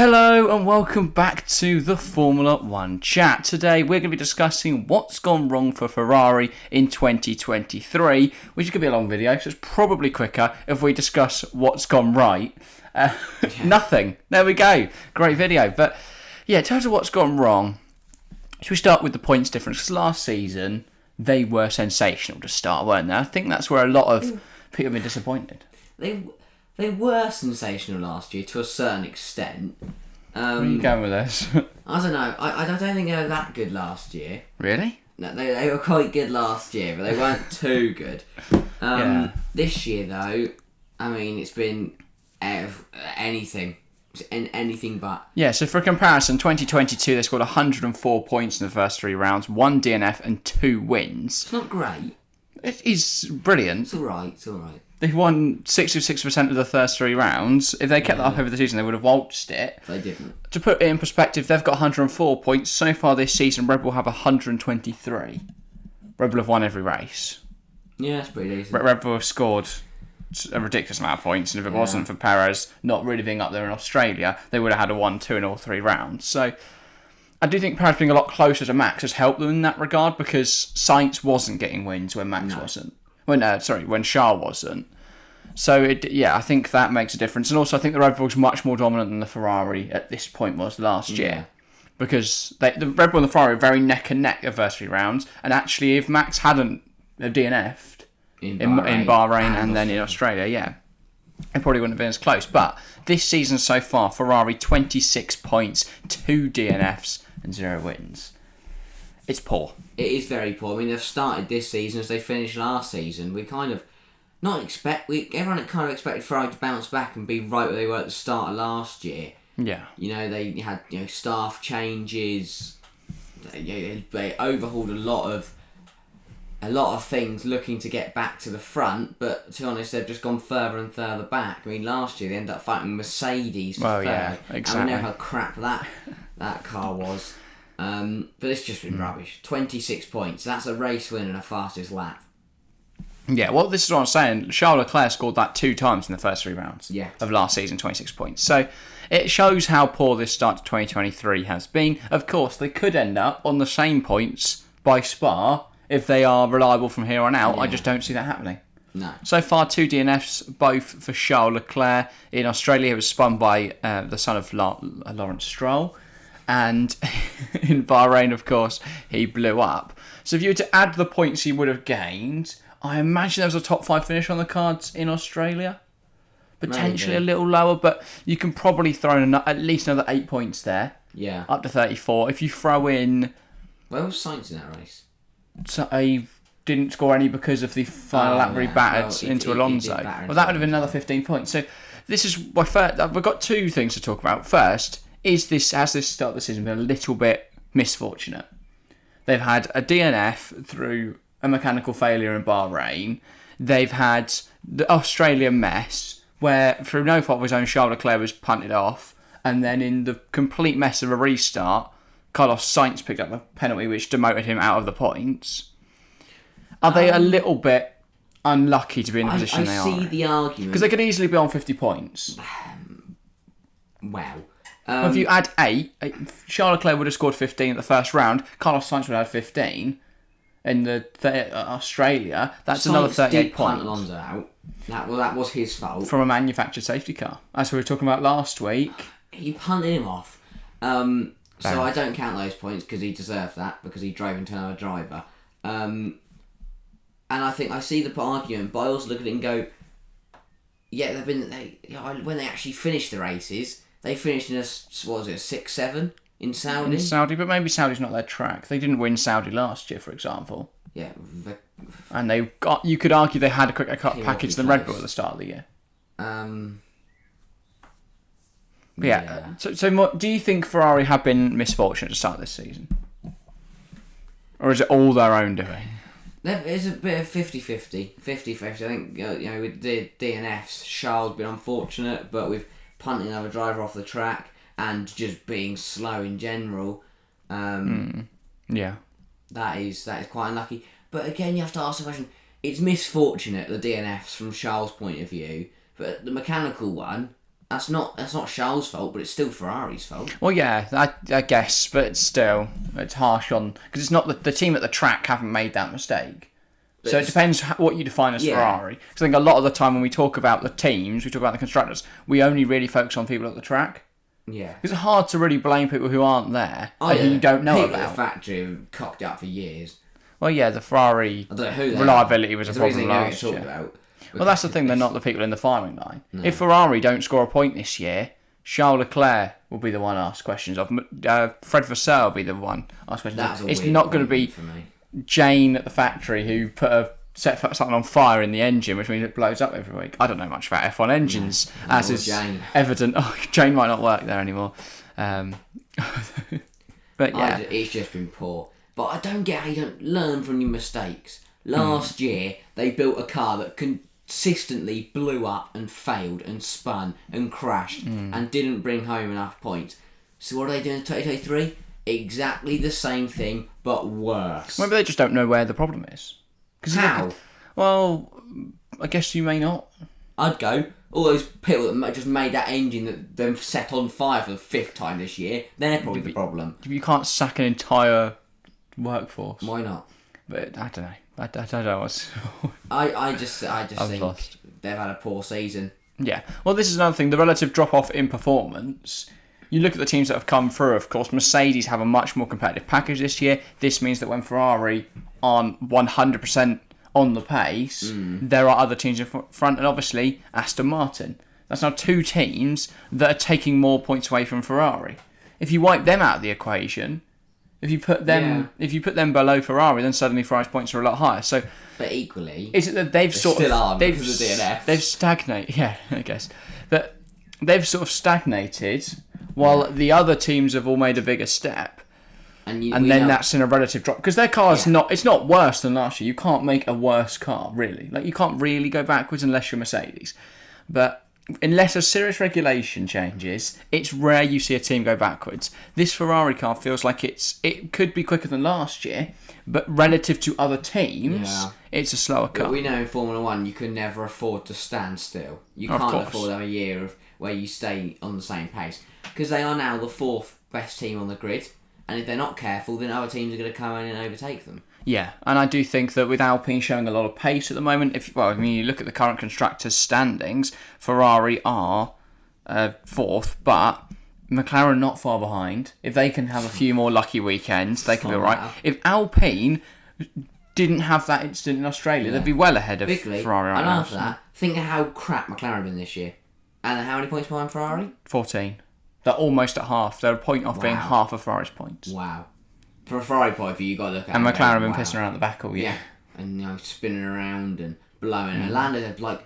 Hello and welcome back to the Formula 1 chat. Today we're going to be discussing what's gone wrong for Ferrari in 2023, which is going to be a long video, so it's probably quicker if we discuss what's gone right. Nothing. There we go. Great video. But yeah, in terms of what's gone wrong, should we start with the points difference? Because last season they were sensational to start, weren't they? I think that's where a lot of people have been disappointed. They were sensational last year to a certain extent. Where are you going with this? I don't know. I don't think they were that good last year. Really? No, they were quite good last year, but they weren't too good. This year, though, I mean, it's been anything but. Yeah, so for comparison, 2022 they scored 104 points in the first three rounds, 1 DNF and 2 wins. It's not great. It is brilliant. It's all right. They've won 66% of the first three rounds. If they kept that up over the season, they would have waltzed it. They didn't. To put it in perspective, they've got 104 points. So far this season, Red Bull have 123. Red Bull have won every race. Yeah, that's pretty decent. Red Bull have scored a ridiculous amount of points, and if it wasn't for Perez not really being up there in Australia, they would have had a 1-2 in all three rounds. So I do think Perez being a lot closer to Max has helped them in that regard, because Sainz wasn't getting wins when Max wasn't. When Charles wasn't. So, I think that makes a difference. And also, I think the Red Bull's much more dominant than the Ferrari at this point was last year. Because the Red Bull and the Ferrari are very neck and neck the first three rounds. And actually, if Max hadn't DNF'd in Bahrain and then in Australia, it probably wouldn't have been as close. But this season so far, Ferrari 26 points, 2 DNFs and 0 wins. It's poor. It is very poor. I mean, they've started this season as they finished last season. Everyone kind of expected Ferrari to bounce back and be right where they were at the start of last year. Yeah. You know, they had staff changes. They overhauled a lot of things, looking to get back to the front. But to be honest, they've just gone further and further back. I mean, last year they ended up fighting Mercedes for third. Yeah, exactly. And we know how crap that car was. But it's just been rubbish. 26 points. That's a race win and a fastest lap. Yeah, well, this is what I'm saying. Charles Leclerc scored that 2 times in the first 3 rounds of last season, 26 points. So it shows how poor this start to 2023 has been. Of course, they could end up on the same points by Spa if they are reliable from here on out. Yeah. I just don't see that happening. No. So far, 2 DNFs, both for Charles Leclerc. In Australia, it was spun by the son of Lawrence Stroll. And in Bahrain, of course, he blew up. So if you were to add the points he would have gained, I imagine there was a top 5 finish on the cards in Australia. Potentially a little lower, but you can probably throw in at least another 8 points there. Yeah. Up to 34. If you throw in... Where was Sainz in that race? So he didn't score any because of the final lap where he battered into Alonso. Well, that would have been another 15 points. So this is my first... We've got 2 things to talk about. First... has this start of the season been a little bit misfortunate? They've had a DNF through a mechanical failure in Bahrain. They've had the Australian mess, where through no fault of his own, Charles Leclerc was punted off, and then in the complete mess of a restart, Carlos Sainz picked up a penalty which demoted him out of the points. Are they a little bit unlucky to be in the position they are? I see the argument. Because they could easily be on 50 points. Wow. If you add 8, Charles Leclerc would have scored 15 at the first round. Carlos Sainz would have had 15 in the Australia. That's Sainz another 38 did points. punt Alonso out. That was his fault. From a manufactured safety car. As we were talking about last week. He punted him off. So I don't count those points because he deserved that, because he drove into another driver. And I think I see the argument, but I also look at it and go, when they actually finished the races, they finished in a 6-7 in Saudi? In Saudi, but maybe Saudi's not their track. They didn't win Saudi last year, for example. Yeah. And you could argue they had a quicker cut package than Red Bull at the start of the year. So do you think Ferrari have been misfortunate to start this season? Or is it all their own doing? It's a bit of 50-50. 50-50. I think, with the DNFs, Charles been unfortunate, but with punting another driver off the track and just being slow in general, that is quite unlucky. But again, you have to ask the question, it's misfortunate, the DNFs from Charles' point of view, but the mechanical one, That's not Charles' fault, but it's still Ferrari's fault. Well, yeah, I guess, but still, it's harsh on because it's not the team at the track haven't made that mistake. But So it depends what you define as Ferrari. Because I think a lot of the time when we talk about the teams, we talk about the constructors, we only really focus on people at the track. Yeah. It's hard to really blame people who aren't there and who you don't know people about. At the factory have cocked it up for years. Well, yeah, the Ferrari I don't know who reliability was a It's the reason problem they never last get year. talked about. Well, that's the thing, they're not the people in the firing line. No. If Ferrari don't score a point this year, Charles Leclerc will be the one asked questions of. Fred Vasseur will be the one asked questions of. It's not going to be Jane at the factory who set something on fire in the engine, which means it blows up every week. I don't know much about F1 engines, as is evident. Oh, Jane might not work there anymore. But yeah. It's just been poor. But I don't get how you don't learn from your mistakes. Last year, they built a car that consistently blew up and failed and spun and crashed and didn't bring home enough points. So what are they doing in 2023? Exactly the same thing, but worse. Maybe they just don't know where the problem is. How? Well, I guess you may not. I'd go. All those people that just made that engine that then set on fire for the 5th time this year, they're probably the problem. You can't sack an entire workforce. Why not? But I don't know. I don't know what's... I just think lost. They've had a poor season. Yeah. Well, this is another thing. The relative drop-off in performance. You look at the teams that have come through, of course, Mercedes have a much more competitive package this year. This means that when Ferrari aren't 100% on the pace, there are other teams in front, and obviously Aston Martin. That's now 2 teams that are taking more points away from Ferrari. If you wipe them out of the equation, if you put them below Ferrari, then suddenly Ferrari's points are a lot higher. So, but equally, is it that they've because of DNF. They've stagnated. Yeah, I guess, but they've sort of stagnated while the other teams have all made a bigger step. And then that's in a relative drop because their car's it's not worse than last year. You can't make a worse car, really. Like, you can't really go backwards unless you're Mercedes. But unless a serious regulation changes, it's rare you see a team go backwards. This Ferrari car feels like it could be quicker than last year, but relative to other teams, it's a slower car. But we know in Formula 1 you can never afford to stand still. You can't afford to have a year of where you stay on the same pace because they are now the 4th best team on the grid. And if they're not careful, then other teams are going to come in and overtake them. Yeah, and I do think that with Alpine showing a lot of pace at the moment, you look at the current constructors' standings, Ferrari are 4th, but McLaren not far behind. If they can have a few more lucky weekends, they can be all right. If Alpine didn't have that incident in Australia, they'd be well ahead of Ferrari right now. And after that, think of how crap McLaren have been this year. And how many points behind Ferrari? 14. They're almost at half. They're a point off being half of Ferrari's points. Wow. For a Ferrari point of view, you've got to look at and McLaren have been pissing around the back all year. Yeah. And spinning around and blowing. And Lando had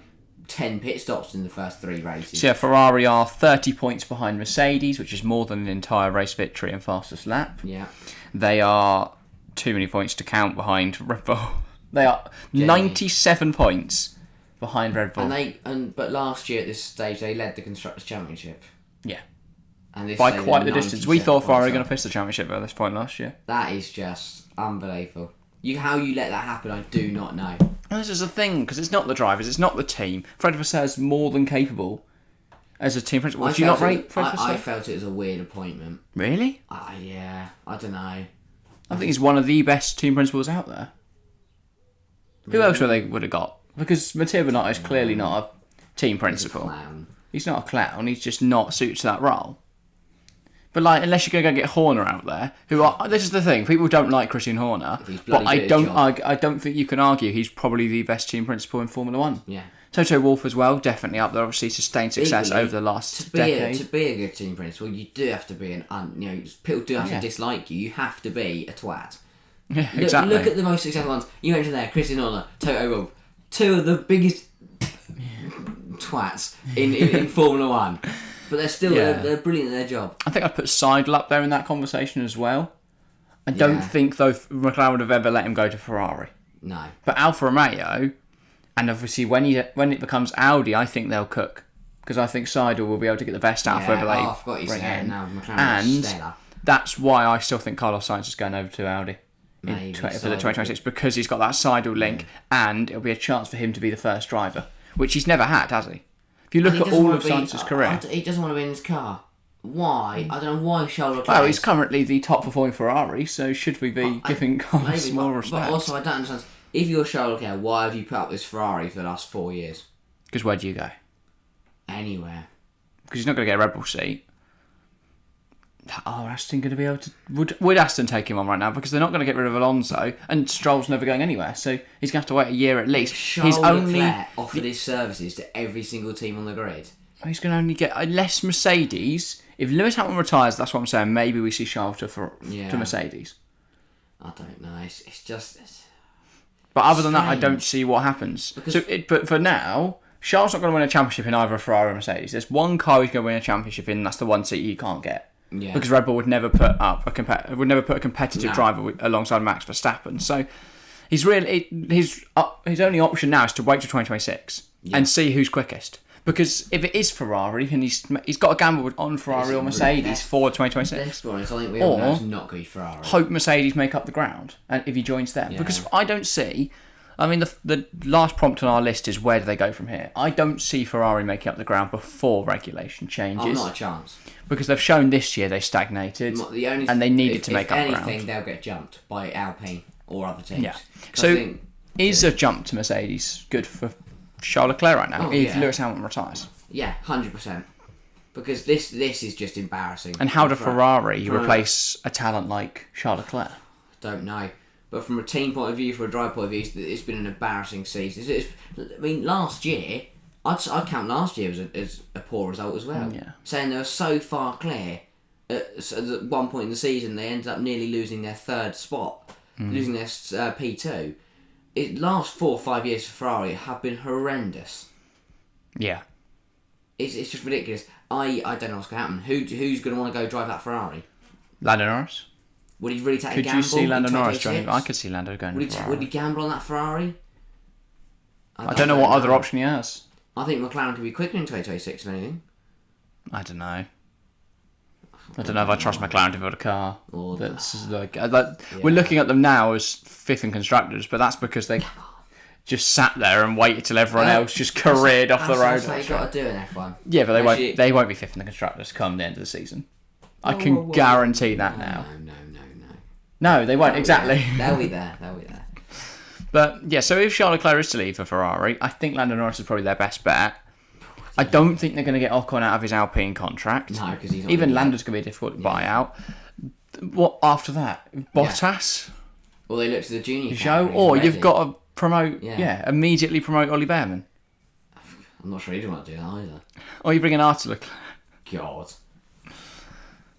10 pit stops in the first 3 races. So Ferrari are 30 points behind Mercedes, which is more than an entire race victory and fastest lap. Yeah. They are too many points to count behind Red Bull. They are 97 points behind Red Bull. But last year at this stage, they led the Constructors' Championship. Yeah. And this by quite the distance. We thought Ferrari were going to finish the championship at this point last year. That is just unbelievable. How you let that happen, I do not know. And this is the thing, because it's not the drivers, it's not the team. Fred Vasseur is more than capable as a team principal. Do you not rate Fred Vasseur? I felt it was a weird appointment. Really? Yeah, I don't know. I think he's one of the best team principals out there. Really? Who else would have got? Because Matteo Binotto is clearly not a team principal. He's a clown. He's not a clown, he's just not suited to that role. But unless you're going to go get Horner out there, this is the thing, people don't like Christian Horner, but I don't think you can argue he's probably the best team principal in Formula 1. Yeah. Toto Wolff as well, definitely up there, obviously sustained success over the last decade. To be a good team principal, you do have to be people do have to dislike you. You have to be a twat. Yeah, exactly. Look at the most successful ones. You mentioned there, Christian Horner, Toto Wolff, 2 of the biggest twats in Formula 1. But they're still they're brilliant at their job. I think I'd put Seidel up there in that conversation as well. I don't think, though, McLaren would have ever let him go to Ferrari. No. But Alfa Romeo, and obviously when it becomes Audi, I think they'll cook. Because I think Seidel will be able to get the best out of whoever they bring in. Now, and that's why I still think Carlos Sainz is going over to Audi for the 2026, because he's got that Seidel link, and it'll be a chance for him to be the first driver, which he's never had, has he? If you look And he at doesn't all wanna of be- Sainz's career, he doesn't want to be in his car. Why? I don't know why Charles Leclerc. well, he's currently the top performing Ferrari, so should we be giving cars maybe, more but respect? also, I don't understand. If you're Charles Leclerc, why have you put up this Ferrari for the last 4 years? Because where do you go? Anywhere. Because he's not going to get a Red Bull seat. Are Aston going to be able to... Would Aston take him on right now? Because they're not going to get rid of Alonso, and Stroll's never going anywhere, so he's going to have to wait a year at least. Charles Leclerc offered his services to every single team on the grid. He's going to only get less Mercedes. If Lewis Hamilton retires, that's what I'm saying. Maybe we see Charles to Mercedes. I don't know. It's just... But other than that, I strange. don't see what happens. Because- But for now, Charles not going to win a championship in either a Ferrari or Mercedes. There's one car he's going to win a championship in. That's the one seat he can't get. Yeah. Because Red Bull would never put a competitive driver alongside Max Verstappen. So he's really his only option now is to wait till 2026 and see who's quickest. Because if it is Ferrari, and he's got to gamble on Ferrari or Mercedes for 2026. Let's be honest, I think we all know it's not going to be Ferrari. Hope Mercedes make up the ground, and if he joins them, because I don't see. I mean, the last prompt on our list is where do they go from here? I don't see Ferrari making up the ground before regulation changes. Oh, not a chance. Because they've shown this year they stagnated, and they needed to make up ground. If anything, they'll get jumped by Alpine or other teams. Yeah. So, is a jump to Mercedes good for Charles Leclerc right now if Lewis Hamilton retires? Yeah, 100%. Because this is just embarrassing. And how do Ferrari replace a talent like Charles Leclerc? Don't know. But from a team point of view, from a driver point of view, it's been an embarrassing season. I mean, last year, I'd count last year as a poor result as well. Yeah. Saying they were so far clear. At one point in the season, they ended up nearly losing their third spot, losing their P2. Last 4 or 5 years for Ferrari have been horrendous. Yeah. It's just ridiculous. I don't know what's going to happen. Who's going to want to go drive that Ferrari? Lando Norris? Would he really take a Could gamble? you see Lando in Norris 2026? joining? I could see Lando going to Ferrari. Would he gamble on that Ferrari? I don't know what other option he has. I think McLaren could be quicker in 2026 if anything. I don't know. I don't know if I trust McLaren to build a car. Or That's like we're looking at them now as fifth in constructors, but that's because they just sat there and waited till everyone else just careered off the road. That's what you got to do in F1. Yeah, but they won't be fifth in the constructors come the end of the season. I can guarantee that now. No, they won't. Exactly. They'll be there. But yeah, so if Charles Leclerc is to leave for Ferrari, I think Lando Norris is probably their best bet. I don't think they're going to get Ocon out of his Alpine contract. No, because he's not even Lando's going to be a difficult buyout. What after that? Bottas? Well, they look to the junior Show, categories or already. you've got to promote. Yeah, immediately promote Ollie Behrman. I'm not sure he'd want to do that either. Or you bring an Arthur Leclerc. God.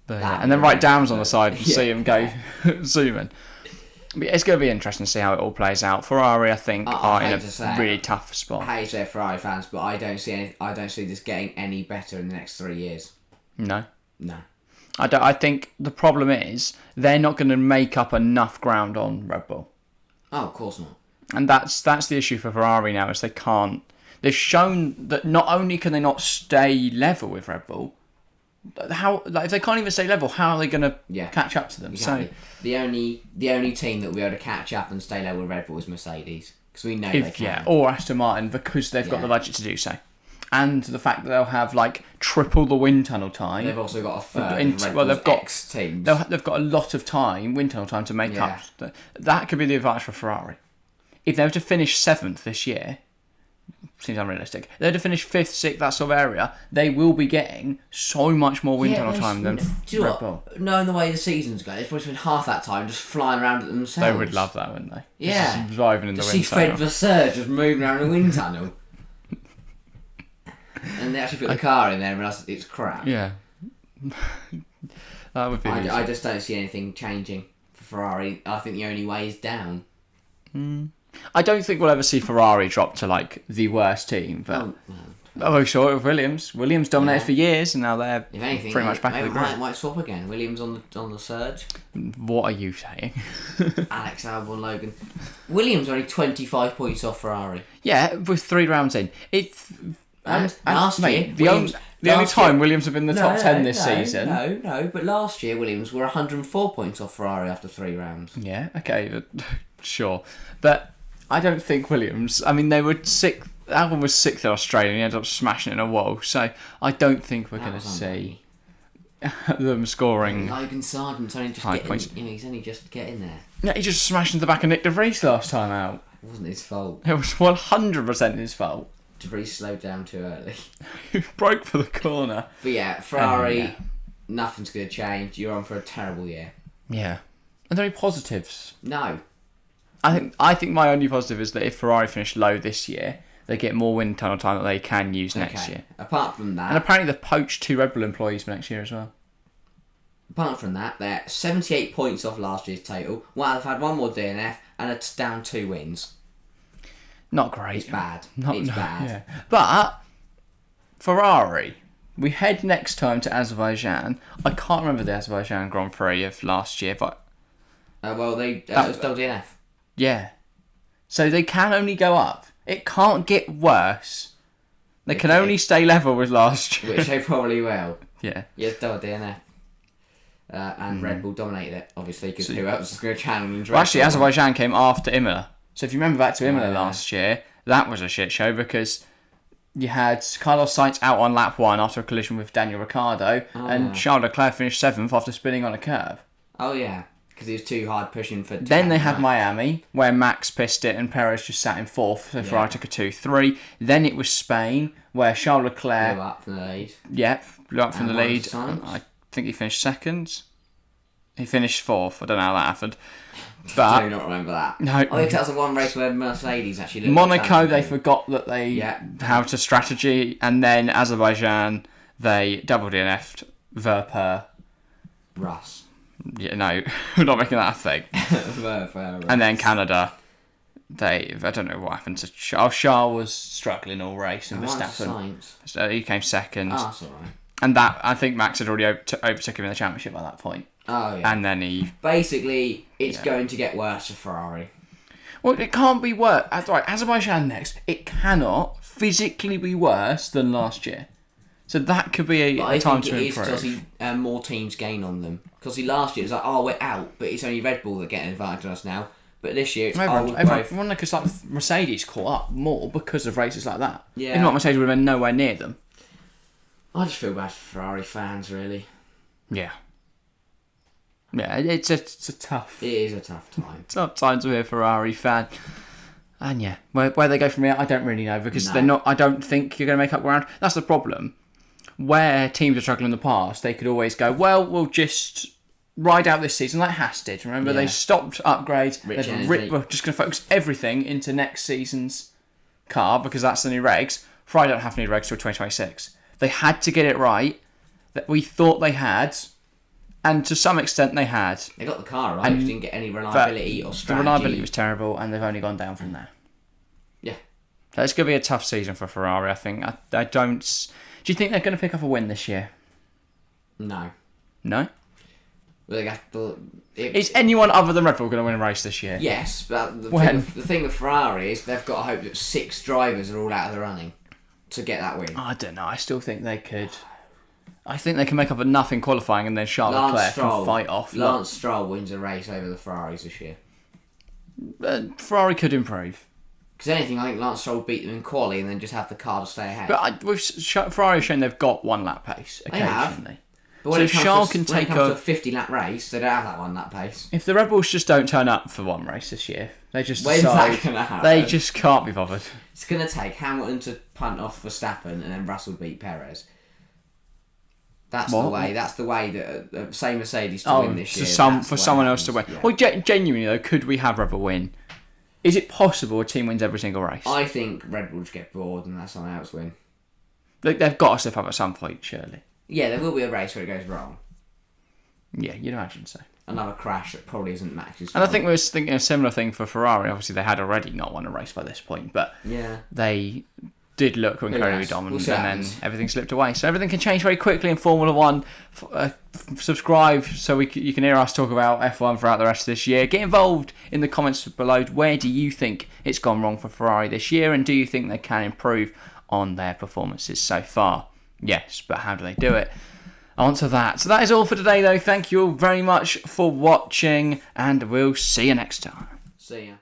But, and then write Downs on the side and see him go zooming. But it's going to be interesting to see how it all plays out. Ferrari, I think, are in a really tough spot. I hate to say Ferrari fans, but I don't see this getting any better in the next 3 years. No. No. I think the problem is they're not going to make up enough ground on Red Bull. Oh, of course not. And that's the issue for Ferrari now, is they can't. They've shown that not only can they not stay level with Red Bull, if they can't even stay level, how are they going to catch up to them? Exactly. So the only team that will be able to catch up and stay level with Red Bull is Mercedes, because we know they can. Yeah, or Aston Martin, because they've got the budget to do so, and the fact that they'll have like triple the wind tunnel time. They've also got a third. They've got teams. They've got a lot of time, wind tunnel time, to make up. That could be the advantage for Ferrari. If they were to finish 7th this year, seems unrealistic. They're to finish 5th, 6th, that sort of area. They will be getting so much more wind tunnel time than Red Bull. Knowing the way the season's going, they've probably spent half that time just flying around at themselves. They would love that, wouldn't they? Yeah. Just driving in the wind see tunnel. Fred Vasseur just moving around the wind tunnel. And they actually put the car in there and realised it's crap. Yeah. That would be I just don't see anything changing for Ferrari. I think the only way is down. I don't think we'll ever see Ferrari drop to like the worst team, but we saw it with Williams. Williams dominated for years, and now they're If anything, pretty much back in the grid. Might swap again. Williams on the surge. What are you saying? Alex Albon, Logan. Williams are only 25 points off Ferrari. Yeah, with 3 rounds in. And last year, the only time Williams have been in the top 10 this season. No, but last year Williams were 104 points off Ferrari after 3 rounds. Yeah, okay, sure. But I don't think Williams, I mean, they were 6th, Albon was 6th in Australia and he ended up smashing it in a wall. So I don't think we're going to see them scoring. Logan Sargent's only just high getting, points. he's only just getting there. Yeah, he just smashed into the back of Nick De Vries last time out. It wasn't his fault. It was 100% his fault. De Vries slowed down too early. He broke for the corner. But yeah, Ferrari, nothing's going to change. You're on for a terrible year. Yeah. Are there any positives? No. I think my only positive is that if Ferrari finish low this year, they get more wind tunnel time that they can use next year. Apart from that... And apparently they've poached 2 Red Bull employees for next year as well. Apart from that, they're 78 points off last year's total. Well, they've had one more DNF and it's down 2 wins. Not great. It's bad. Bad. Yeah. But Ferrari, we head next time to Azerbaijan. I can't remember the Azerbaijan Grand Prix of last year, but... it was double DNF. Yeah. So they can only go up. It can't get worse. They can only stay level with last year. Which they probably will. Yeah. Yes, double DNF. And Red Bull dominated it, obviously, because who else is going to challenge? Well, actually, Azerbaijan came after Imola. So if you remember back to Imola last year, that was a shit show because you had Carlos Sainz out on lap 1 after a collision with Daniel Ricciardo, and Charles Leclerc finished 7th after spinning on a curb. Oh, yeah. Because he was too hard pushing for... Then they had Miami, where Max pissed it and Perez just sat in 4th, so Ferrari took a 2-3. Then it was Spain, where Charles Leclerc... blew up from the lead. Yep, blew up from the lead. Sainz? I think he finished 2nd. He finished 4th. I don't know how that happened. But I do not remember that. No. I think that was the one race where Mercedes actually looked Monaco, they forgot that they had a strategy, and then Azerbaijan, they double DNF'd Verper. Russ. Yeah, no, we're not making that a thing. Verper. And then Canada, I don't know what happened to Charles. Charles was struggling all race, and Verstappen. So he came 2nd. Oh, that's alright. And that, I think Max had already overtook him in the championship by that point. Oh, yeah. And then he... Basically, it's going to get worse for Ferrari. Well, it can't be worse. Right, Azerbaijan next. It cannot physically be worse than last year. So that could be a time to improve. I think it is because more teams gain on them. Because last year it was like, oh, we're out, but it's only Red Bull that get an advantage on us now. But this year it's everyone because like Mercedes caught up more because of races like that. Yeah. If not, Mercedes would have been nowhere near them. I just feel bad for Ferrari fans, really. Yeah. Yeah, it's a tough... It is a tough time. Tough time to be a Ferrari fan. And yeah, where they go from here, I don't really know because they're not... I don't think you're going to make up ground. That's the problem. Where teams are struggling in the past, they could always go, well, we'll just ride out this season like Haas did. Remember, they stopped upgrades. We're just going to focus everything into next season's car because that's the new regs. Ferrari don't have new regs till 2026. They had to get it right that we thought they had, and to some extent they had. They got the car right, just didn't get any reliability or strategy. The reliability was terrible, and they've only gone down from there. Yeah. So it's going to be a tough season for Ferrari, I think. I don't... Do you think they're going to pick up a win this year? No. No? Well, they got Is anyone other than Red Bull going to win a race this year? Yes, but the thing with Ferrari is they've got to hope that 6 drivers are all out of the running to get that win. I don't know. I still think they could. I think they can make up enough in qualifying and then Charles Leclerc can fight off. Lance Stroll wins a race over the Ferraris this year. Ferrari could improve. Because anything, I think Lance Stroll beat them in quali and then just have the car to stay ahead. But Ferrari have shown they've got 1 lap pace occasionally. But when so Charles can take a 50-lap race, they don't have that 1 lap pace. If the Red Bulls just don't turn up for one race this year, they just When's decide that gonna happen? They just can't be bothered. It's going to take Hamilton to punt off Verstappen and then Russell beat Perez. That's the way. That's the way that say Mercedes to win this year. For someone else to win. Yeah. Well, genuinely though, could we have Red Bull win? Is it possible a team wins every single race? I think Red Bull just get bored and let someone else win. They've got to slip up at some point, surely. Yeah, there will be a race where it goes wrong. Yeah, you'd imagine so. Another crash that probably isn't Max's fault. And I think we were thinking a similar thing for Ferrari. Obviously, they had already not won a race by this point, but they did look incredibly dominant, and then everything slipped away. So everything can change very quickly in Formula 1. Subscribe so you can hear us talk about F1 throughout the rest of this year. Get involved in the comments below. Where do you think it's gone wrong for Ferrari this year, and do you think they can improve on their performances so far? Yes, but how do they do it? On to that. So that is all for today, though. Thank you all very much for watching, and we'll see you next time. See ya.